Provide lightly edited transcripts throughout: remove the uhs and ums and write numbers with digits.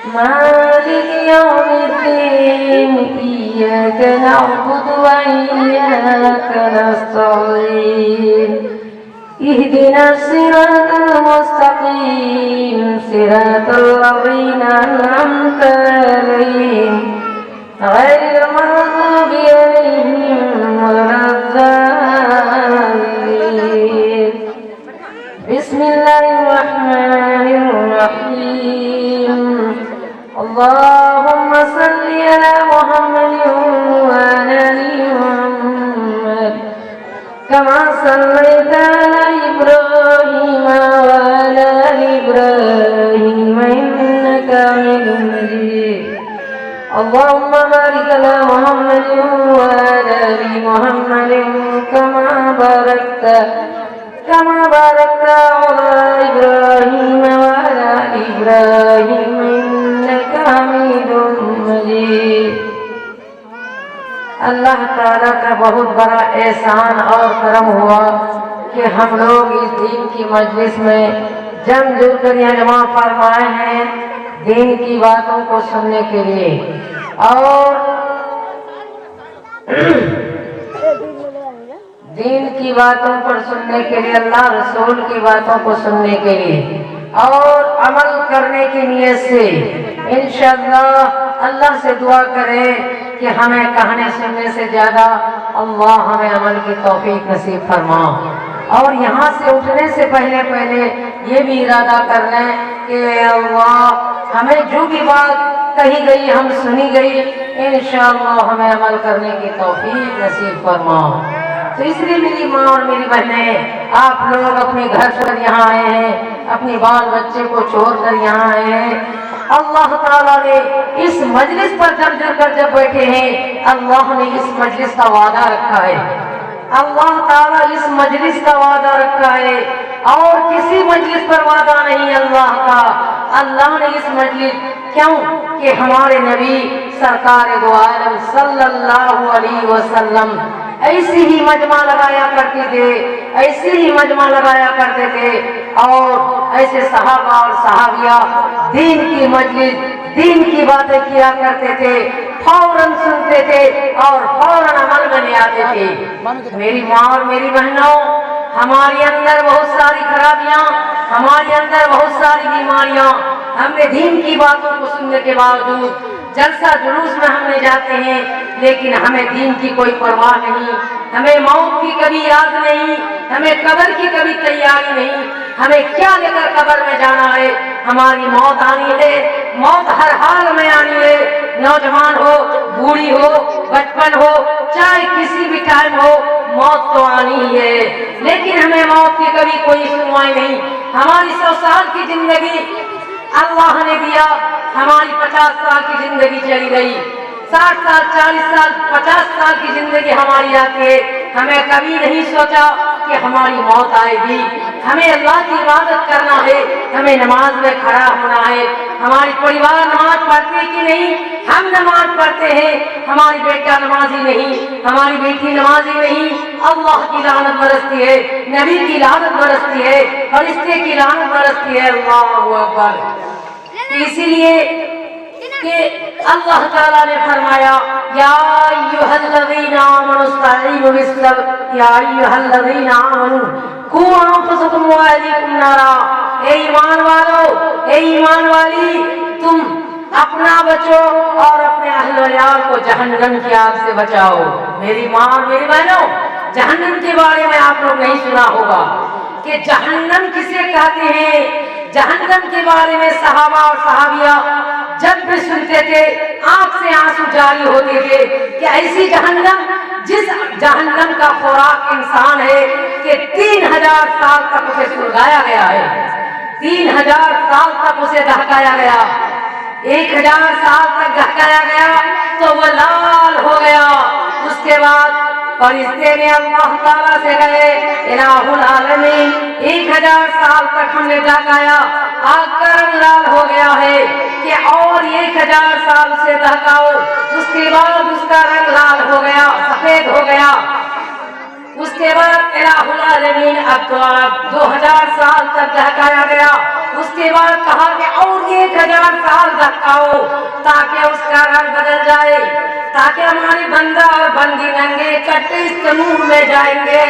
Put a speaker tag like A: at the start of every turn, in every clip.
A: مالك يوم الدين إياك نعبد وإياك نستعين اهدنا الصراط المستقيم صراط الذين أنعمت عليهم غير المغضوب عليهم ولا الضالين بسم الله الرحمن الرحيم اللهم صل على محمد وعلى آل محمد كما صليت على إبراهيم وعلى آل إبراهيم إنك حميد مجيد اللهم بارك على محمد وعلى آل محمد كما باركت على إبراهيم وعلى آل إبراهيم إنك حميد مجيد اللہ تعالیٰ کا بہت بڑا احسان اور کرم ہوا کہ ہم لوگ اس دین کی مجلس میں جم جل کر یہاں جمع فرمائے ہیں دین کی باتوں کو سننے کے لیے اور دین کی باتوں پر سننے کے لیے اللہ رسول کی باتوں کو سننے کے لیے اور عمل کرنے کی نیت سے انشاءاللہ اللہ سے دعا کرے کہ ہمیں کہنے سننے سے زیادہ اللہ ہمیں عمل کی توفیق نصیب فرما اور یہاں سے اٹھنے سے پہلے یہ بھی ارادہ کر لیں کہ اللہ ہمیں جو بھی بات کہی گئی ہم سنی گئی انشاءاللہ ہمیں عمل کرنے کی توفیق نصیب فرما تو اس لیے میری ماں اور میری بہنیں آپ لوگ اپنے گھر پر یہاں آئے ہیں اپنے بال بچے کو چھوڑ کر یہاں آئے ہیں اللہ تعالیٰ نے اس مجلس پر جب بیٹھے ہیں اللہ نے اس مجلس کا وعدہ رکھا ہے اللہ تعالیٰ اس مجلس کا وعدہ رکھا ہے اور کسی مجلس پر وعدہ نہیں اللہ کا اللہ نے اس مجلس کیوں کہ ہمارے نبی سرکار دو عالم صلی اللہ علیہ وسلم ایسی ہی مجمع لگایا کرتے تھے اور ایسے صحابہ اور صحابیہ دین کی مجلس دین کی باتیں کیا کرتے تھے فوراً سنتے تھے اور فوراً عمل میں لے آتے تھے میری ماں اور میری بہنوں ہمارے اندر بہت ساری خرابیاں ہمارے اندر بہت ساری بیماریاں ہم نے دین کی باتوں کو سننے کے باوجود جلسہ جلوس میں ہم نے جاتے ہیں لیکن ہمیں دین کی کوئی پرواہ نہیں ہمیں موت کی کبھی یاد نہیں ہمیں قبر کی کبھی تیاری نہیں ہمیں کیا لے کر قبر میں جانا ہے ہماری موت آنی ہے موت ہر حال میں آنی ہے نوجوان ہو بوڑھی ہو بچپن ہو چاہے کسی بھی ٹائم ہو موت تو آنی ہے لیکن ہمیں موت کی کبھی کوئی سنوائی نہیں ہماری 100 سال کی زندگی اللہ نے دیا ہماری 50 سال کی زندگی چلی گئی 60 سال 40 سال 50 سال کی زندگی ہماری آتی ہے ہمیں کبھی نہیں سوچا کہ ہماری موت آئے گی ہمیں اللہ کی عبادت کرنا ہے ہمیں نماز میں کھڑا ہونا ہے ہماری پریوار نماز پڑھتی ہے کہ نہیں ہم نماز پڑھتے ہیں ہماری بیٹا نمازی نہیں ہماری بیٹی نمازی نہیں اللہ کی لعنت برستی ہے نبی کی لعنت برستی ہے فرشتے کی لعنت برستی ہے اللہ اکبر اسی لیے کہ اللہ تعالیٰ نے فرمایا یا ایھا الذین آمنوا استعینوا بالصبر یا ایھا الذین آمنوا قوا انفسکم واہلیکم نارا اے ایمان والو اے ایمان والی تم اپنا بچو اور اپنے اہل و عیال کو جہنم کی آگ سے بچاؤ میری ماں میری بہنوں جہنم کے بارے میں آپ لوگ نہیں سنا ہوگا کہ جہنم کسے کہتے ہیں جہنم کے بارے میں صحابہ اور صحابیہ جب بھی سنتے تھے آنکھ سے آنسو جاری ہوتے تھے کہ ایسی جہنم جس جہنم کا خوراک انسان ہے کہ 3000 سال تک اسے سلگایا گیا ہے 3000 سال تک اسے دہکایا گیا 1000 سال تک دہکایا گیا تو وہ لال ہو گیا اس کے بعد فرشتے نے اللہ تعالیٰ سے کہے الہ العالمین 1000 سال تک ہم نے دہکایا آگ کا رنگ لال ہو گیا ہے کہ اور 1000 سال سے دہکاؤ اس کے بعد اس کا رنگ لال ہو گیا سفید ہو گیا اس کے بعد الہ العالمین اب 2000 سال تک دہکایا گیا اس کے بعد کہا کہ اور 1000 سال دھکاؤ تاکہ اس کا رنگ بدل جائے، تاکہ ہمارے بندہ اور بندی ننگے کٹے اس تنور میں جائیں گے،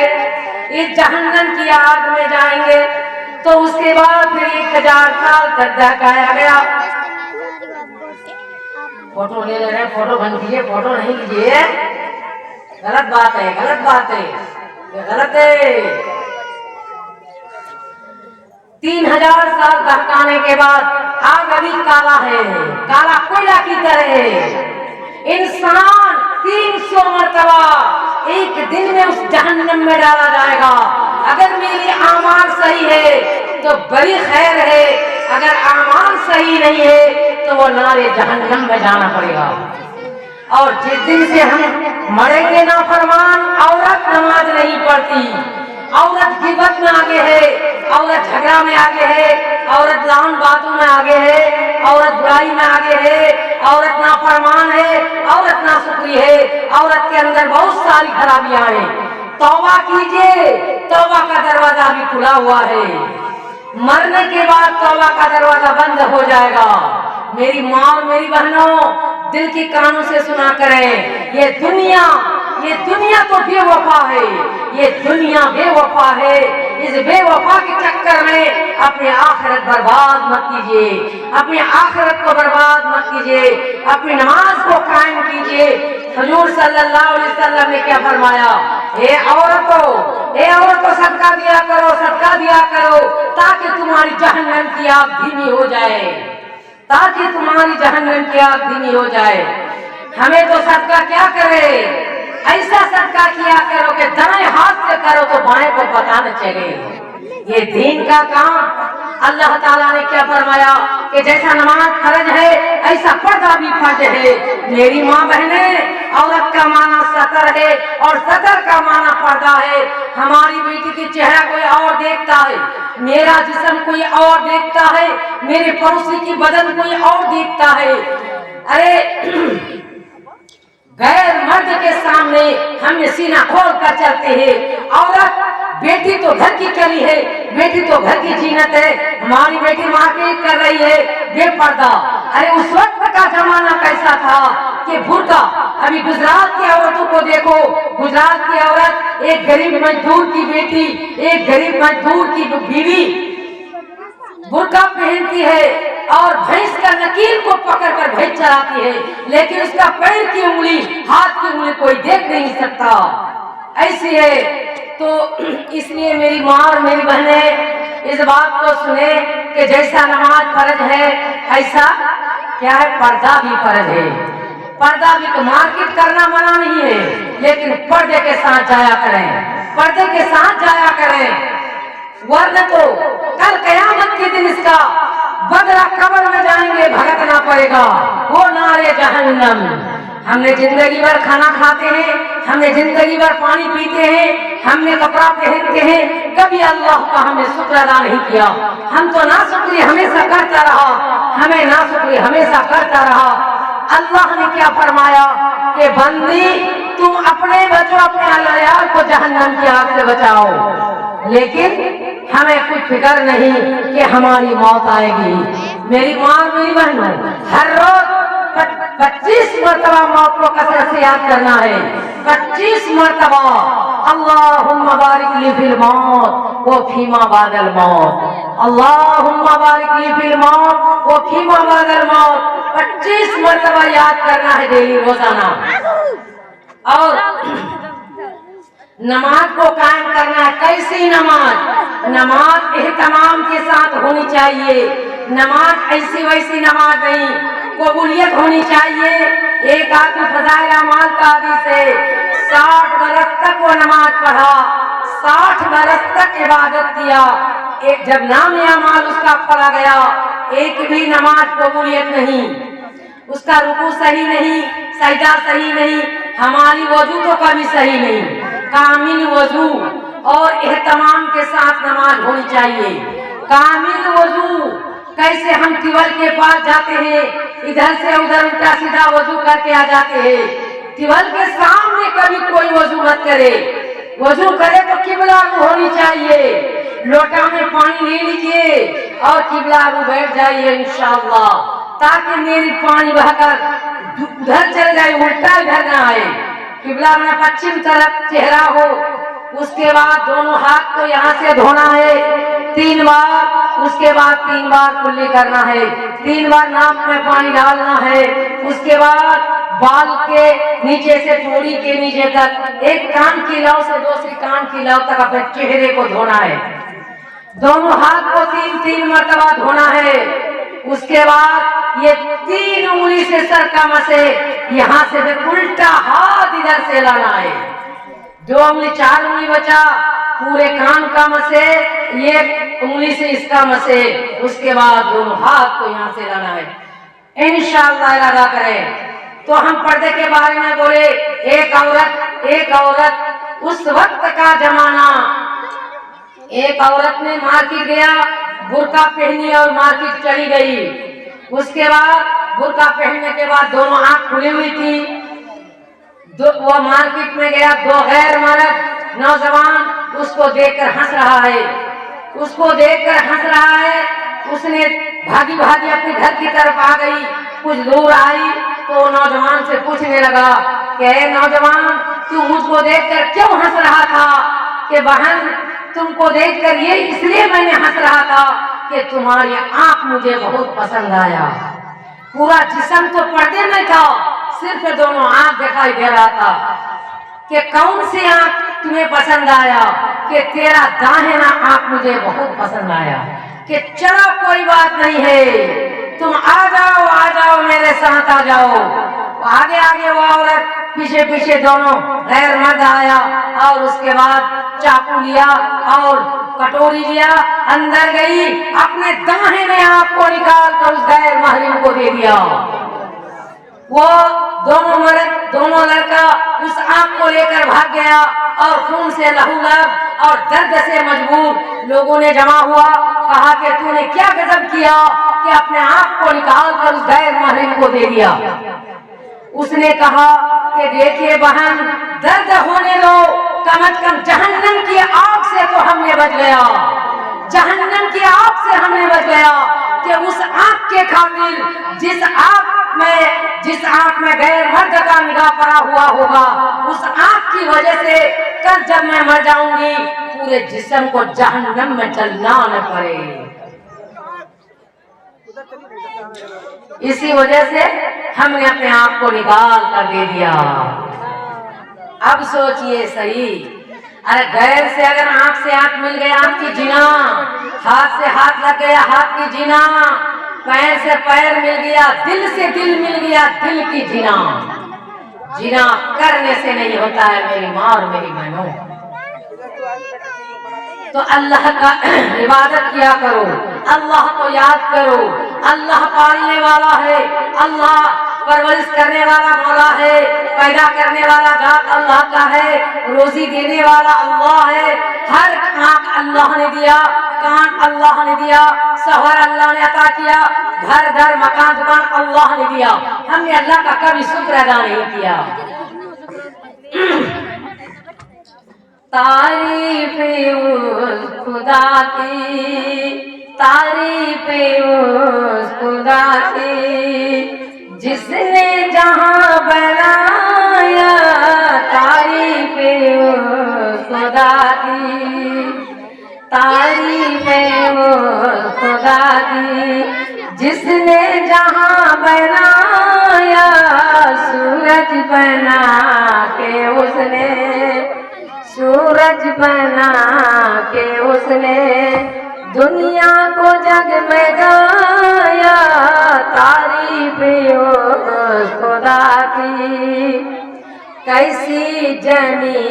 A: اس جہنم کی آگ میں جائیں گے۔ تو اس کے بعد پھر 1000 سال تک دہکایا گیا۔ فوٹو لے رہے ہیں، فوٹو بند کیجیے، فوٹو نہیں کیجیے، غلط بات ہے، غلط بات ہے، یہ غلط ہے۔ 3000 سال دہکانے کے بعد آگ ابھی کالا ہے، کالا کوئلہ کی طرح ہے۔ انسان 300 مرتبہ ایک دن میں اس جہنم میں ڈالا جائے گا۔ اگر میری اعمال صحیح ہے تو بڑی خیر ہے، اگر اعمال صحیح نہیں ہے تو وہ نارے جہنم میں جانا پڑے گا۔ اور جس دن سے ہم مریں گے نافرمان، عورت نماز نہیں پڑھتی، عورت غیبت میں آگے ہے، عورت جھگڑا میں آگے ہے، عورت لعن باتوں میں آگے ہے، عورت برائی میں آگے ہے، عورت نافرمان ہے، عورت ناشکری ہے، عورت کے اندر بہت ساری خرابیاں ہیں۔ توبہ کیجئے، توبہ کا دروازہ بھی کھلا ہوا ہے، مرنے کے بعد توبہ کا دروازہ بند ہو جائے گا۔ میری ماں اور میری بہنوں، دل کی کانوں سے سنا کریں، یہ دنیا تو بے وفا ہے، یہ دنیا بے وفا ہے۔ اس بے وفا کے چکر میں اپنی آخرت برباد مت کیجیے، اپنی آخرت کو برباد مت کیجیے، اپنی نماز کو قائم کیجیے۔ حضور صلی اللہ علیہ وسلم نے کیا فرمایا؟ اے عورتوں صدقہ دیا کرو، صدقہ دیا کرو تاکہ تمہاری جہنم کی آگ دھیمی ہو جائے، تاکہ تمہاری جہنم کی آگ دھیمی ہو جائے۔ ہمیں تو صدقہ کیا کرے، ایسا صدقہ کیا کرو کہ دائیں ہاتھ سے کرو تو بائیں کو پتہ نہ چلے۔ یہ دین کا کام اللہ تعالیٰ نے کیا فرمایا کہ جیسا نماز فرض ہے ایسا پردہ بھی فرض ہے۔ میری ماں بہنیں، عورت کا معنی ستر ہے اور ستر کا معنی پردہ ہے۔ ہماری بیٹی کی چہرہ کوئی اور دیکھتا ہے، میرا جسم کوئی اور دیکھتا ہے، میرے پڑوسی کی بدن کوئی اور دیکھتا ہے۔ ارے غیر مرد کے سامنے ہم سینہ کھول کر چلتے ہیں۔ عورت بیٹی تو گھر کی کلی ہے، بیٹی تو گھر کی زینت ہے، ہماری بیٹی مارکیٹ کر رہی ہے بے پردہ۔ ارے اس وقت کا زمانہ کیسا تھا کہ برقع، ابھی گجرات کی عورتوں کو دیکھو، گجرات کی عورت ایک غریب مزدور کی بیٹی، ایک غریب مزدور کی بیوی برقع پہنتی ہے اور بھینس کا نکیل کو پکڑ کر بھینس چراتی ہے، لیکن اس کا پیر کی انگلی، ہاتھ کی انگلی کوئی دیکھ نہیں سکتا، ایسی ہے۔ تو اس لیے میری ماں اور میری بہنیں اس بات کو سنیں کہ جیسا نماز فرض ہے ایسا کیا ہے، پردہ بھی فرض ہے۔ پردہ بھی مارکیٹ کرنا منع نہیں ہے، لیکن پردے کے ساتھ جایا کریں، پردے کے ساتھ جایا کریں، ورنہ تو کل قیامت کے دن اس کا بدلہ قبر میں جائیں گے بھگتنا پڑے گا، وہ نارے جہنم۔ ہم نے زندگی بھر کھانا کھاتے ہیں، ہم نے زندگی بھر پانی پیتے ہیں، ہم نے کپڑا پہنتے ہیں، کبھی اللہ کا ہم نے شکر ادا نہیں کیا، ہم تو ناشکری ہمیشہ کرتا رہا، ہمیں ناشکری ہمیشہ کرتا رہا۔ اللہ نے کیا فرمایا کہ بندی تم اپنے بچو، اپنے عیال کو جہنم کی آگ سے بچاؤ، لیکن ہمیں کچھ فکر نہیں کہ ہماری موت آئے گی۔ میری ماں میری بہنوں، ہر روز 25 مرتبہ موت کو کثرت سے یاد کرنا ہے، 25 مرتبہ اللہم بارک لی فی الموت و فیما بعد الموت، اللہم بارک لی فی الموت و فیما بعد الموت، 25 مرتبہ یاد کرنا ہے ڈیلی، روزانہ۔ اور نماز کو قائم کرنا ہے۔ کیسی نماز؟ نماز اہتمام کے ساتھ ہونی چاہیے، نماز ایسی ویسی نماز نہیں، قبولیت ہونی چاہیے۔ ایک آدمی فضائل اعمال کا حدیث ہے، 60 برس تک وہ نماز پڑھا، 60 برس تک عبادت کیا، ایک جب نام اعمال اس کا پڑھا گیا، ایک بھی نماز قبولیت نہیں، اس کا رکوع صحیح نہیں، سجدہ صحیح نہیں، ہماری وضو تو کبھی صحیح نہیں۔ کامل وضو اور اہتمام کے ساتھ نماز ہونی چاہیے۔ کامل وضو کیسے ہم ٹیول کے پاس جاتے ہیں، ادھر سے ادھر الٹا سیدھا وضو کر کے آ جاتے ہیں، ٹیول کے سامنے کبھی کوئی وضو مت کرے، وضو کرے تو قبلہ ہونی چاہیے، लोटा में पानी ले लीजिए और किबला को बैठ जाइए इंशाअल्लाह, ताकि मेरी पानी बहकर उधर चले जाए, उल्टा इधर ना आए। किबला में पश्चिम तरफ चेहरा हो। उसके बाद दोनों हाथ को यहाँ से धोना है 3 बार। उसके बाद 3 बार कुल्ली करना है, 3 बार नाक में पानी डालना है। उसके बाद बाल के नीचे से चूड़ी के नीचे तक, एक कान की लौ से दूसरी कान की लौ तक अपने चेहरे को धोना है। दोनों हाथ को 3-3 मरतबा धोना है। उसके बाद ये 3 उंगली से सर का मसे, यहाँ से फिर उल्टा हाथ इधर से लाना है। 2 उंगली 4 उंगली बचा, पूरे कान का मसे, ये उंगली से इसका मसे। उसके बाद दोनों हाथ को यहाँ से लाना है। इंशाअल्लाह इरादा करें। तो हम पर्दे के बारे में बोले, एक औरत उस वक्त का जमाना, एक औरत ने मार्केट गया, बुर्का पहनी और मार्केट चली गई। उसके बाद बुर्का पहनने के बाद दोनों आंख खुली हुई थी। वो मार्केट में गया, 2 गैर मर्द नौजवान उसको देखकर हंस रहा है, उसको देखकर हंस रहा है। उसने भागी भागी अपने घर की तरफ आ गई। कुछ दूर आई तो नौजवान से पूछने लगा कि नौजवान, तू मुझको देखकर क्यों हंस रहा था? कि बहन, तुमको देखकर ये इसलिए मैंने हंस रहा था कि तुम्हारी आंख मुझे बहुत पसंद आया। पूरा जिस्म तो पर्दे में था, सिर्फ दोनों आंख दिखाई दे रहा था। कि कौन सी आंख तुम्हें पसंद आया? कि तेरा दाहिना आंख मुझे बहुत पसंद आया। कि चलो कोई बात नहीं है, तुम आ जाओ मेरे साथ आ जाओ। आगे आगे वो औरत, पीछे पीछे दोनों गैर मर्द आया और उसके बाद चाकू लिया और कटोरी लिया, अंदर गई, अपने दाहिने आंख को निकाल कर उस गैर महरम को दे दिया। वो दोनों लड़का उस आंख को लेकर भाग गया और खून से लहूलुहान और दर्द से मजबूर लोगों ने जमा हुआ। कहा कि तूने क्या गजब किया कि अपने आंख को निकाल कर उस गैर महरम को दे दिया। उसने कहा कि देखिए बहन, दर्द होने दो, कम से कम जहन्नम की आग से तो हमने बच गया, जहन्नम की आग से हमने बच गया। कि उस आंख के खातिर जिस आंख में गैर मर्द का निगाह पड़ा हुआ होगा, उस आंख की वजह से कल जब मैं मर जाऊंगी, पूरे जिस्म को जहन्नम में चलना न पड़े। इसी वजह से हमने अपने आप को निकाल कर दे दिया। अब सोचिए सही, अरे गैर से अगर आंख से आंख मिल गया, आंख की जीना, हाथ से हाथ लग गया, हाथ की जीना, पैर से पैर मिल गया, दिल से दिल मिल गया, दिल की जीना। जीना करने से नहीं होता है मेरी माँ और मेरी बहनों। तो अल्लाह का इबादत किया करो, अल्लाह को याद करो। अल्लाह पालने वाला है, अल्लाह परवरिश करने वाला मौला है, पैदा करने वाला जात अल्लाह का है, रोजी देने वाला अल्लाह है। हर आंख अल्लाह ने दिया, कान अल्लाह ने दिया, शौहर अल्लाह ने अता किया, घर मकान दुकान अल्लाह ने दिया। हमने अल्लाह का कभी शुक्र अदा नहीं किया। तारीफ उस खुदा की, तारीफ उस खुदा की, जिसने जहां बनाया, तारीफ उस खुदा की, तारीफ उस खुदा की, जिसने जहां बनाया। सूरज बना के उसने, सूरज बना के उसने दुनिया को जगमगाया। तारीफ उस खुदा की, कैसी जमी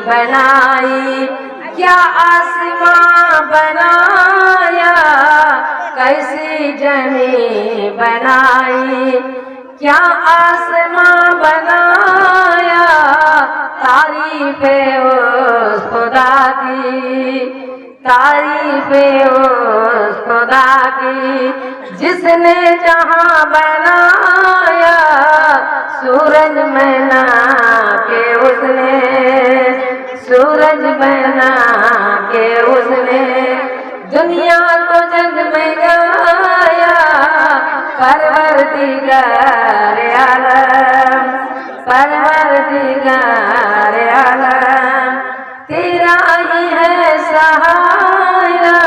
A: बनाई, क्या आसमां बनाया, कैसी जमी बनाई, क्या आसमां बनाया। तारीफ उस खुदा की, तारीफ उस खुदा की, जिसने जहां बनाया। सूरज बना के उसने, सूरज बना के उसने परवरदिगार आलम, परवरदिगार आलम, तेरा ही है सहारा,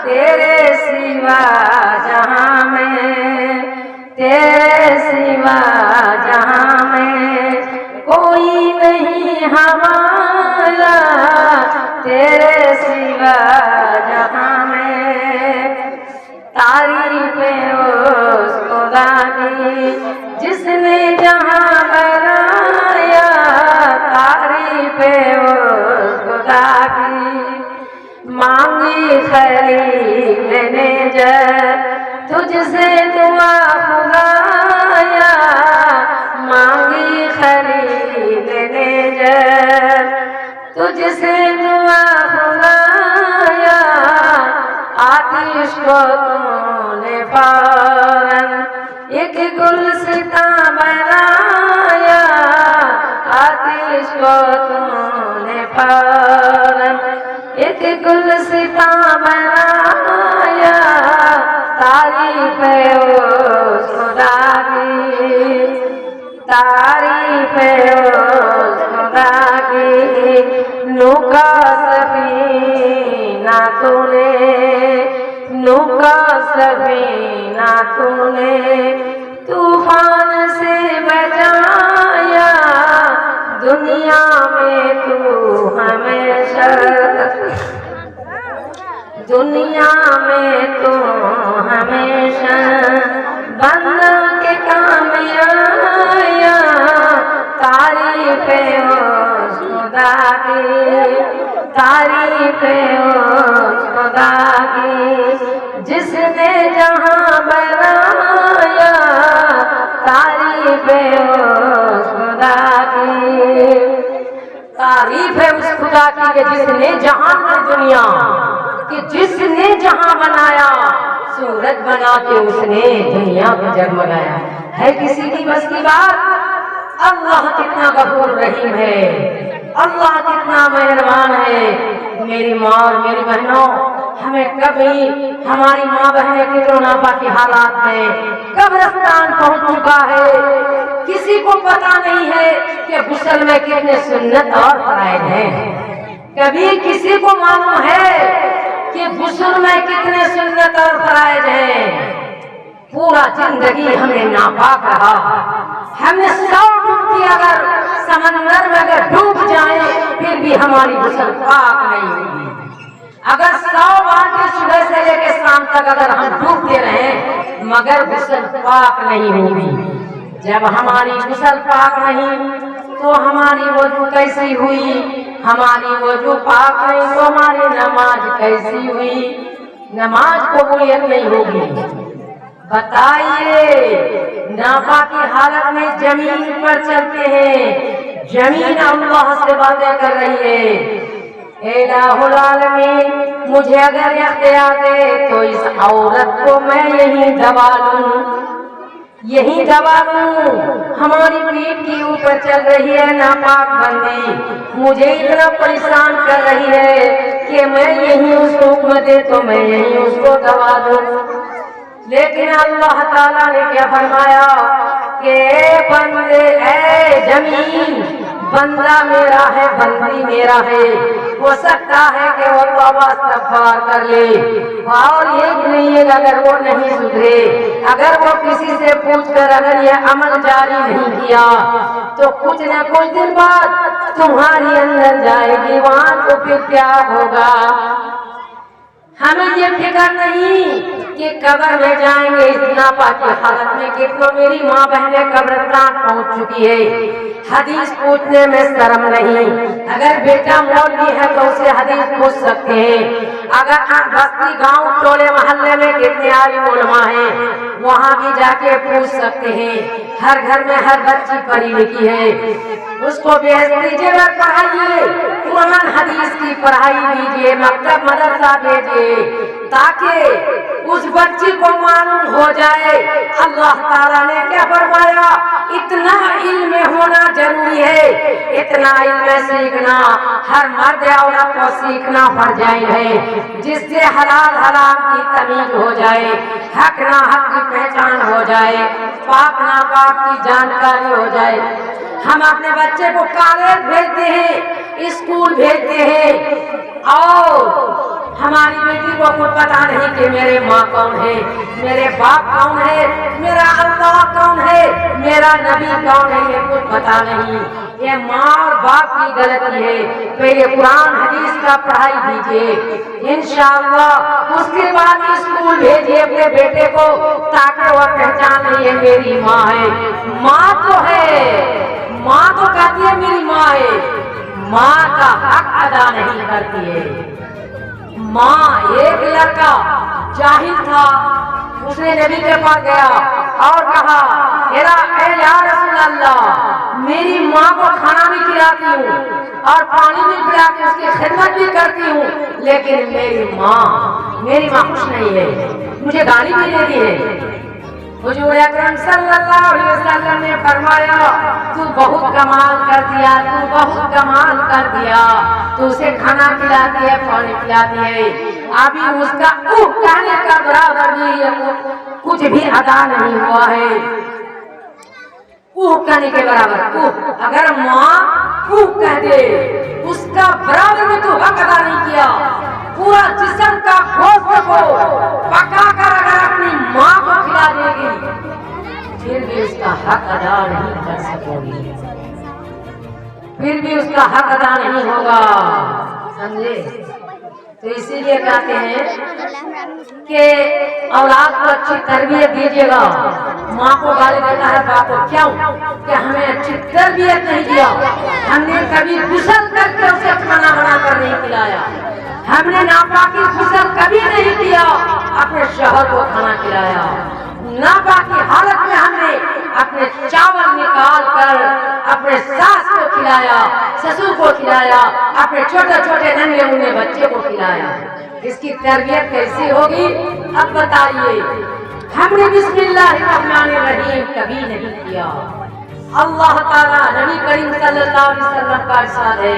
A: तेरे सिवा जहां में, तेरे सिवा जहां में कोई नहीं हमारा, तेरे सिवा जहां में। तारीफ उस खुदा की जिसने जहां बनाया, तारीफ उस खुदा की मांगी खलील ने जब तुझसे दुआ खुदाया, मांगी खलील ने जब तुझसे दुआ खुदाया, आतिश को तूने फौरन एक गुलसितां बनाया, आतिश को तूने फौरन एक गुलसितां बनाया, तारीफ उस खुदा की, तारीफ उस खुदा की। नूका सफीना तूने, नूका सफीना तूने तूफान से बचाया, दुनिया में तू हमेशा, दुनिया में तू हमेशा बंदा के काम आया, तारीफ उस खुदा की, तारीफ उस खुदा की जिसने जहां बनाया, तारीफ उस खुदा की, तारीफ है उस खुदा की कि जिसने जहां की दुनिया, कि जिसने जहां बनाया, सूरज बना के उसने दुनिया को जगमगाया। है किसी की बस की बात? अल्लाह कितना गफूर रहीम है, अल्लाह कितना मेहरबान है। मेरी माँ और मेरी बहनों, हमें कभी हमारी माँ बहनें कितनों नापाकी हालात में कब्रिस्तान पहुंच चुका है, किसी को पता नहीं है कि गुस्ल में कितने सुन्नत और फराइज हैं। कभी किसी को मालूम है कि गुस्ल में कितने सुन्नत और फराइज हैं? पूरा जिंदगी हमें नापाक रहा, हमने 100 डुबकी अगर समंदर में अगर डूब जाए फिर भी हमारी गुस्ल पाक नहीं होगी। अगर 100 बाल्टी सुबह से लेकर शाम तक अगर हम डूबते रहे मगर गुस्ल पाक नहीं होगी। जब हमारी गुस्ल पाक नहीं तो हमारी वजू कैसी हुई? हमारी वजू पाक नहीं तो हमारी नमाज कैसी हुई? नमाज कबूलियत नहीं होगी। बताइए, नापाकी हालत में जमीन पर चलते हैं, जमीन अल्लाह से बातें कर रही है, इलाहुल आलमीन मुझे अगर इख्तियार दे तो इस औरत को मैं यहीं दबा लूं, यही दबा दूं। हमारी पीठ के ऊपर चल रही है नापाक बंदी, मुझे इतना परेशान कर रही है कि मैं यही उसको हुक्म दे तो मैं यही उसको दबा दूं। लेकिन अल्लाह ताला ने क्या फरमाया कि बंदे, ऐ जमीन, बंदा मेरा है, बंदी मेरा है, हो सकता है कि वो तौबा इस्तग़फ़ार कर ले, और ये नहीं है अगर वो नहीं सुधरे, अगर वो किसी से पूछकर अगर ये अमल जारी नहीं किया तो कुछ न कुछ दिन बाद तुम्हारी अंदर जाएगी, वहां तो फिर क्या होगा? हमें ये फिक्र नहीं कि कब्र में जाएंगे। इस नापाकी हालत में कितनों मेरी माँ बहनें कब्रिस्तान पहुंच चुकी है। हदीस पूछने में शर्म नहीं, अगर बेटा मौलवी है तो उसे हदीस पूछ सकते हैं। अगर बस्ती गांव टोले मोहल्ले में कितने आलिम उलमा हैं, वहां भी जाके पूछ सकते हैं। हर घर में हर बच्ची पढ़ी लिखी है, उसको भेज दीजिए, पढ़ाइए, कुरान हदीस की पढ़ाई दीजिए, मकतब मदरसा भेजिए, ताकि اس بچی کو معلوم ہو جائے۔ اللہ تعالیٰ نے کیا فرمایا؟ اتنا علم ہونا ضروری ہے، اتنا علم سیکھنا ہر مرد عورت کو سیکھنا فرض ہے، جس سے حلال حرام کی تمیز ہو جائے، حق ناحق کی پہچان ہو جائے، پاک ناپاک کی جانکاری ہو جائے۔ ہم اپنے بچے کو کالج بھیجتے ہیں، اسکول بھیجتے ہیں، اور ہماری بیٹی کو کچھ پتا نہیں کہ میرے ماں کون ہے، میرے باپ کون ہے، میرا اللہ کون ہے، میرا نبی کون ہے، یہ کچھ پتا نہیں۔ یہ ماں اور باپ کی غلطی ہے۔ پہلے قرآن حدیث کا پڑھائی دیجیے انشاءاللہ، اس کے بعد اسکول بھیجیے اپنے بیٹے کو، تاکہ وہ پہچان لے میری ماں ہے۔ ماں تو ہے، ماں تو کہتی ہے میری ماں ہے، ماں کا حق ادا نہیں کرتی ہے۔ ماں، ایک لڑکا جاہل تھا، اس نے نبی کے پاس گیا اور کہا اے یا رسول اللہ، میری ماں کو کھانا بھی کھلاتی ہوں اور پانی بھی پلاتی ہوں، اس کی خدمت بھی کرتی ہوں، لیکن میری ماں خوش نہیں ہے، مجھے گالی بھی دیتی ہے۔ حضور اکرم صلی اللہ علیہ وسلم نے فرمایا تو بہت کمال کر دیا، تو بہت کمال کر دیا، تو اسے کھانا کھلاتی ہے، پانی پلاتی ہے، ابھی اس کا کہنے کا برابر بھی کچھ بھی ادا نہیں ہوا ہے۔ کہنے کے برابر اگر ماں کہہ دے، اس کا برابر میں تو حق ادا نہیں کیا۔ پورا جسم کا گوشت کو پکا کر اگر اپنی ماں کو کھلا دے گی، پھر بھی اس کا حق ادا نہیں کر سکو گی، پھر بھی اس کا حق ادا نہیں ہوگا، سمجھے؟ تو اسی لیے کہتے ہیں کہ اولاد کو اچھی تربیت دیجیے گا۔ ماں کو گالی دیتا ہے باپ کو، کیوں کہ ہمیں اچھی تربیت نہیں دیا، ہم نے کبھی غسل کر کے اسے کھانا بنا کر نہیں کھلایا، ہم نے ناپاکی غسل کبھی نہیں کیا، اپنے شوہر کو کھانا کھلایا، ناپاکی حالت میں ہم نے اپنے چاول نکال کر اپنے ساس کو کھلایا، سسر کو کھلایا، اپنے چھوٹے چھوٹے ننھے منھے بچے کو کھلایا۔ اس کی تربیت کیسی ہوگی؟ اب بتائیے، ہم نے بسم اللہ الرحمن الرحیم کبھی نہیں کیا۔ اللہ تعالیٰ نبی کریم صلی اللہ علیہ وسلم کا ارشاد ہے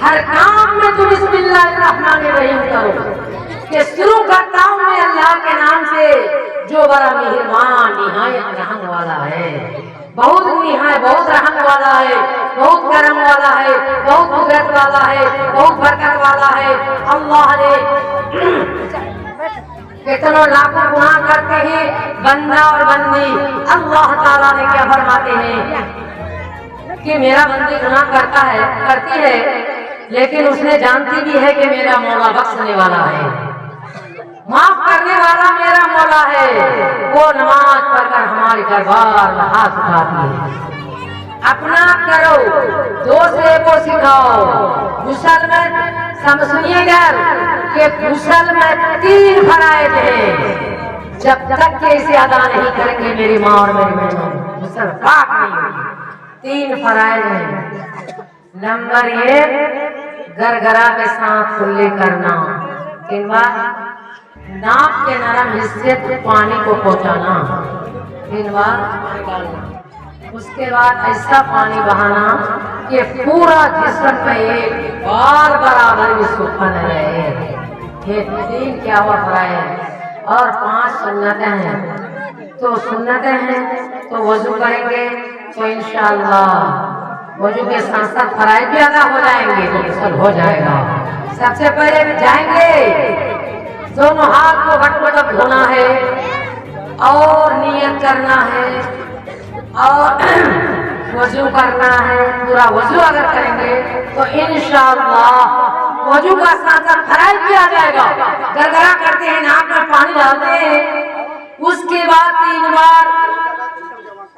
A: ہر کام میں تو بسم اللہ الرحمن الرحیم کرو، کہ شروع کرتا ہوں میں اللہ کے نام سے جو بڑا مہربان نہایت رحم والا ہے، بہت رحم والا ہے، بہت کرم والا ہے، بہت قدرت والا ہے، بہت برکت والا ہے۔ اللہ نے کتنوں لاکھوں گناہ کرتے ہیں بندہ اور بندی، اللہ تعالیٰ نے کیا فرماتے ہیں کہ میرا بندی گناہ کرتی ہے، لیکن اس نے جانتی بھی ہے کہ میرا مولا بخشنے والا ہے، معاف کرنے والا میرا مولا ہے۔ وہ نماز پڑھ کر ہمارے دربار میں ہاتھ اٹھاتی ہے۔ اپنا کرو، دوسرے کو سکھاؤ۔ غسل میں سمجھیے گا کہ غسل میں 3 فرائض ہیں، جب تک کہ اسے ادا نہیں کریں گے میری ماں اور میری بہنوں غسل پاک نہیں ہوگی۔ 3 فرائض ہیں۔ نمبر 1 گرگرا کے ساتھ کلی کرنا، 3 بار ناک کے نرم حصے تک پانی کو پہنچانا، 3 بار نکالنا، اس کے بعد ایسا پانی بہانا کہ پورا جسم میں ایک بال برابر بھی سوکھا نہ رہے۔ یہ 3 کیا ہوا فرائض اور 5 سنتیں ہیں۔ تو سنتیں ہیں تو وضو کریں گے تو انشاءاللہ وضو کے ساتھ ساتھ فرائض بھی ادا ہو جائیں گے تو غسل ہو جائے گا۔ سب سے پہلے جائیں گے، دونوں ہاتھ کو گھٹ تک دھونا ہے اور نیت کرنا ہے اور وضو کرنا ہے۔ پورا وضو اگر کریں گے تو انشاءاللہ وضو کا ساتھ ساتھ فرائض بھی آ جائے گا۔ گرگرا کرتے ہیں، ناک میں پانی ڈالتے ہیں، اس کے بعد 3 بار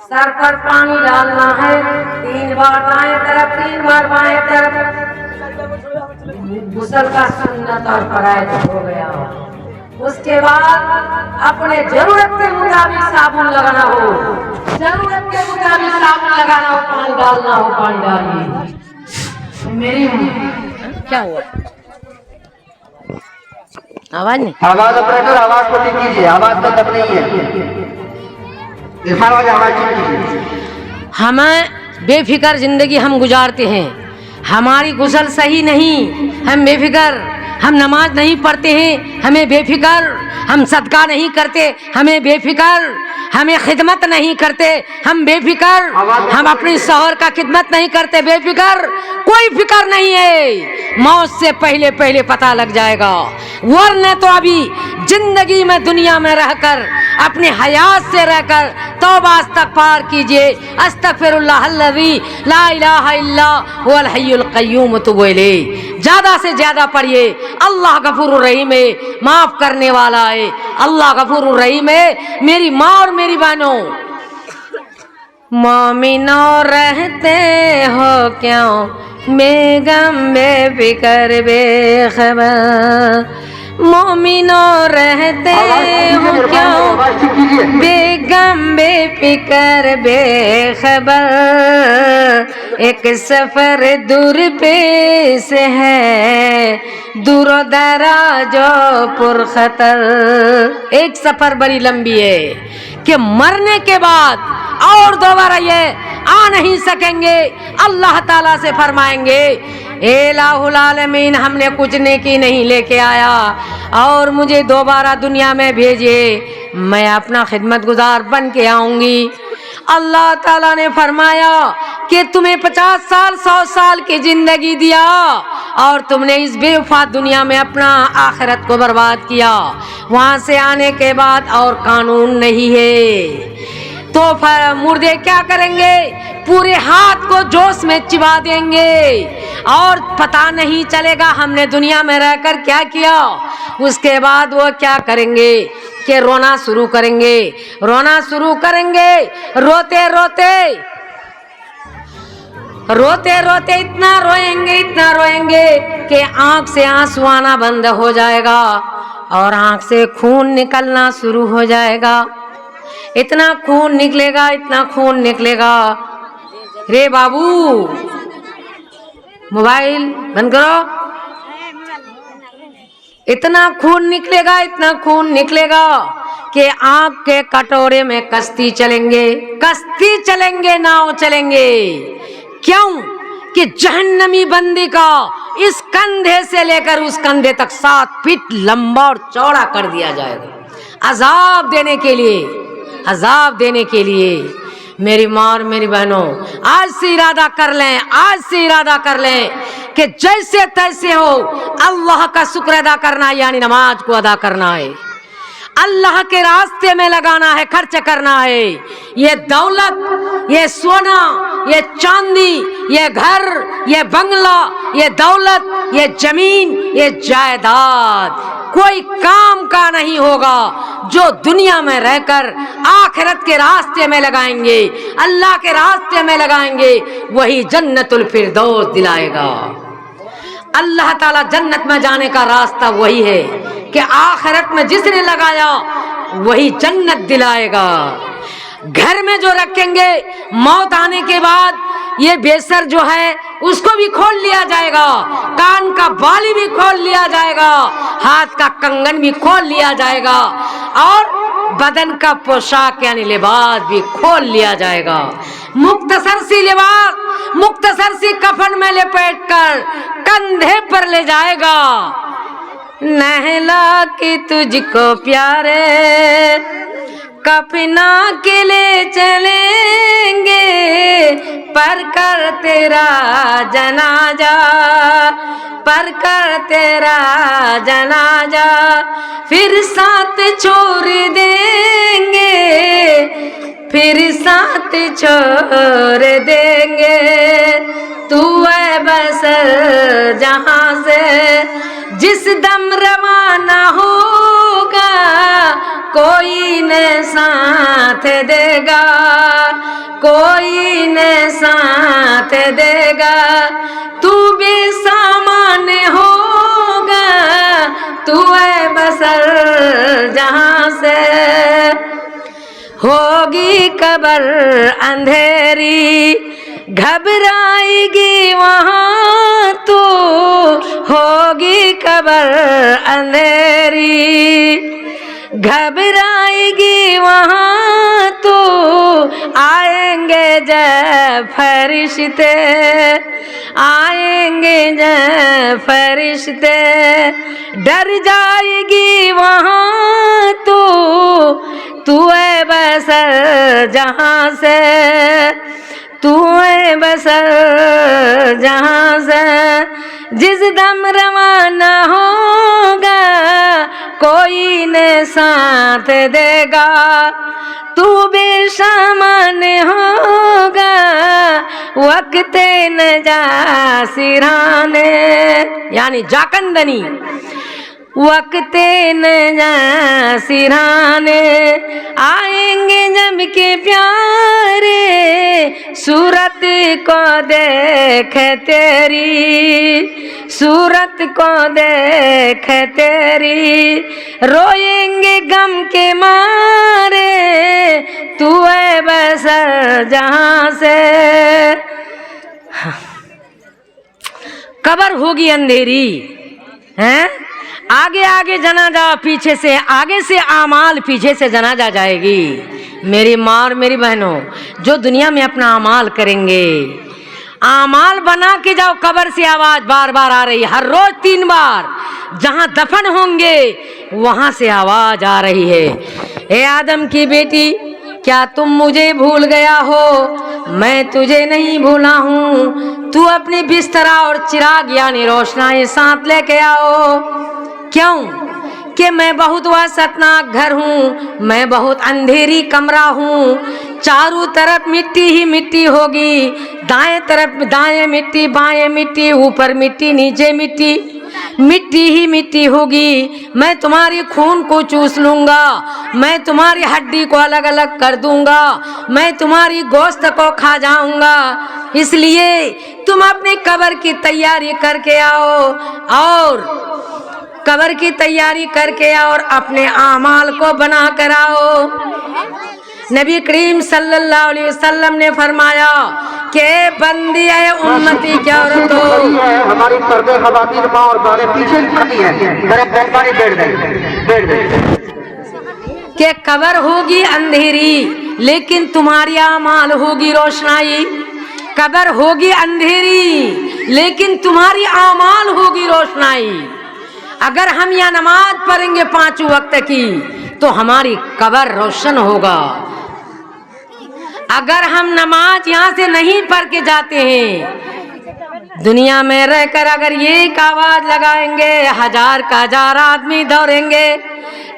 A: سر پر پانی ڈالنا ہے، 3 بار دائیں طرف، 3 بار بائیں طرف۔ غسل کا سنت اور فرائض ہو گیا۔ اس کے بعد اپنے ضرورت کے مطابق صابن لگانا ہو، ضرورت کے مطابق صابن لگانا ہو، پانی ڈالنا ہو، پانی ڈالیے۔ میری کیا ہوا؟ आवाज नहीं,
B: आवाज ऑपरेटर आवाज को ठीक कीजिए, आवाज में दम नहीं है। इरफान भाई आवाज ठीक कीजिए।
A: हम बेफिक्र जिंदगी हम गुजारते हैं, हमारी गुजर सही नहीं, हम बेफिक्र, हम नमाज नहीं पढ़ते हैं हमें बेफिक्र, हम सदका नहीं करते हमें बेफिक्र, हमें खिदमत नहीं करते हम बेफिक्र, हम अपनी शौहर का खिदमत नहीं करते बेफिक्र, कोई फिक्र नहीं है। मौत से पहले पहले पता लग जाएगा, वरना तो अभी जिंदगी में दुनिया में रहकर अपने हयात से रहकर तौबा इस्तगफार कीजिए, अस्तगफिरुल्लाह अल्लज़ी ला इलाहा इल्ला हुवल हय्युल क़य्यूम तुबू इलैह। ज्यादा से ज्यादा पढ़िए, अल्लाह गफूरुर रहीम है, माफ करने वाला है, अल्लाह गफूरुर रहीम है। मेरी माँ और मेरी बहनों, मोमिनों रहते हो क्यों बेगम बेफिक्र बेखबर, मोमिनों रहते हो क्यों बेगम बेफिक्र बेखबर, एक सफर दूर पेश है दूरो दराजो पुरखतर। एक सफर बड़ी लंबी है कि मरने के बाद और दोबारा ये आ नहीं सकेंगे। अल्लाह ताला से फरमाएंगे, इलाहुल आलमीन हमने कुछ नेकी नहीं लेके आया और मुझे दोबारा दुनिया में भेजिए, मैं अपना खिदमत गुजार बन के आऊंगी। अल्लाह ताला ने फरमाया कि तुम्हें 50 साल 100 साल की जिंदगी दिया और तुमने इस बेवफा दुनिया में अपना आखिरत को बर्बाद किया, वहां से आने के बाद और कानून नहीं है। तो फिर मुर्दे क्या करेंगे, पूरे हाथ को जोश में चिबा देंगे और पता नहीं चलेगा हमने दुनिया में रहकर क्या किया। उसके बाद वो क्या करेंगे कि रोना शुरू करेंगे, रोना शुरू करेंगे, रोते रोते रोते रोते इतना रोएंगे कि आंख से आंसू आना बंद हो जाएगा और आंख से खून निकलना शुरू हो जाएगा। इतना खून निकलेगा, इतना खून निकलेगा, रे बाबू मोबाइल बंद करो। इतना खून निकलेगा, इतना खून निकलेगा कि आंख के कटोरे में कश्ती चलेंगे, नाव चलेंगे। क्यों कि जहन्नमी बंदी का इस कंधे से लेकर उस कंधे तक 7 फीट लंबा और चौड़ा कर दिया जाएगा, अजाब देने के लिए, अजाब देने के लिए। मेरी माँ और मेरी बहनों, आज से इरादा कर लें, आज से इरादा कर लें कि जैसे तैसे हो अल्लाह का शुक्र अदा करना है, यानी नमाज को अदा करना है, अल्लाह के रास्ते में लगाना है, खर्च करना है। ये दौलत, ये सोना, ये चांदी, ये घर, ये बंगला, ये दौलत, ये जमीन, ये जायदाद कोई काम का नहीं होगा जो दुनिया में रहकर आखिरत के रास्ते में लगाएंगे, अल्लाह के रास्ते में लगाएंगे, वही जन्नतुल फिरदौस दिलाएगा। अल्लाह ताला जन्नत में जाने का रास्ता वही है कि आखिरत में जिसने लगाया वही जन्नत दिलाएगा। घर में जो रखेंगे, मौत आने के बाद ये बेसर जो है उसको भी खोल लिया जाएगा, कान का बाली भी खोल लिया जाएगा, हाथ का कंगन भी खोल लिया जाएगा और बदन का पोशाक यानी लिबास भी खोल लिया जाएगा। मुख्तसर सी लिबास, मुख्तसर सी कफन में लपेट कर कंधे पर ले जाएगा। नहला के तुझको प्यारे कफना के ले चलेंगे, पर कर तेरा जनाजा, पर कर तेरा जनाजा, फिर साथ छोड़ देंगे, फिर साथ छोड़ देंगे। तू है बसर जहां से जिस दम रवाना होगा, कोई न साथ देगा, कोई न साथ देगा। तू बेसामान होगा, तू है बसर जहां से, होगी कबर अंधेरी, घबराएगी वहां तो होगी कबर अंधेरी, घबराएगी वहाँ तो आएंगे जब फरिश्ते, आएंगे जब फरिश्ते, डर जाएगी वहाँ तो तू है बसर जहाँ से, तू है बसर जहाँ से, जिस दम रवाना होगा कोई न साथ देगा, तू बेसामान होगा वक्त न जा सिराने, यानी जाकंदनी वक्त न जा सिराने, आएंगे जब के प्यारे सूरत को देख तेरी, सूरत को देख तेरी, रोएंगे गम के मारे तू है बसर जहाँ से। कब्र होगी अंधेरी, हैं आगे आगे जनाजा पीछे से, आगे से आमाल पीछे से जनाजा जाएगी। मेरी माँ और मेरी बहनों, जो दुनिया में अपना आमाल करेंगे, आमाल बना के जाओ, कब्र से आवाज बार बार आ रही है, हर रोज 3 बार, जहां दफन होंगे वहां से आवाज आ रही है, हे आदम की बेटी क्या तुम मुझे भूल गया हो, मैं तुझे नहीं भूला हूँ, तू अपनी बिस्तरा और चिराग यानी रोशनाई साथ लेके आओ। क्यों कि मैं बहुत वसतनाक घर हूँ, मैं बहुत अंधेरी कमरा हूँ, चारों तरफ मिट्टी ही मिट्टी होगी, दाएं तरफ दाएं मिट्टी बाएं मिट्टी, ऊपर मिट्टी नीचे मिट्टी, मिट्टी ही मिट्टी होगी। मैं तुम्हारी खून को चूस लूंगा, मैं तुम्हारी हड्डी को अलग अलग कर दूंगा, मैं तुम्हारी गोश्त को खा जाऊंगा, इसलिए तुम अपनी कब्र की तैयारी करके आओ, और कब्र की तैयारी करके और अपने आमाल को बना कर आओ। नबी करीम सल्लल्लाहु अलैहि वसल्लम ने फरमाया कि बंदी है उम्मती क्या औरत हो,
B: हमारी पर्दे खवातीन माँ और बहनें पीछे खड़ी है, मेरे बैठवानी बैठ गई
A: कि कब्र होगी अंधेरी लेकिन तुम्हारी आमाल होगी रोशनाई, कब्र होगी अंधेरी लेकिन तुम्हारी आमाल होगी रोशनाई। अगर हम यहाँ नमाज पढ़ेंगे 5 वक्त की तो हमारी कब्र रोशन होगा, अगर हम नमाज यहाँ से नहीं पढ़ के जाते हैं, दुनिया में रहकर अगर ये एक आवाज लगाएंगे 1000 का 1000 आदमी दौड़ेंगे,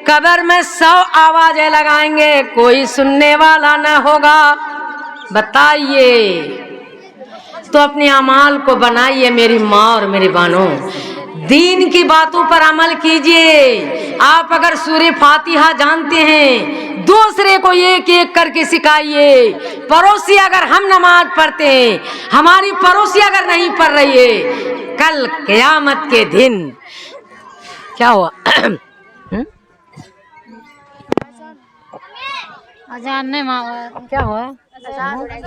A: कब्र में 100 आवाजें लगाएंगे, कोई सुनने वाला न होगा। बताइए, तो अपने अमाल को बनाइए मेरी माँ और मेरी बहनों, दीन की बातों पर अमल कीजिए। आप अगर सूरह फातिहा जानते हैं, दूसरे को एक एक करके सिखाइए। पड़ोसी अगर हम नमाज पढ़ते हैं, हमारी पड़ोसी अगर नहीं पढ़ रही है, कल क़यामत के दिन क्या हुआ?
C: अजान नहीं माँ,
A: क्या हुआ?
C: अजान हो रहा है।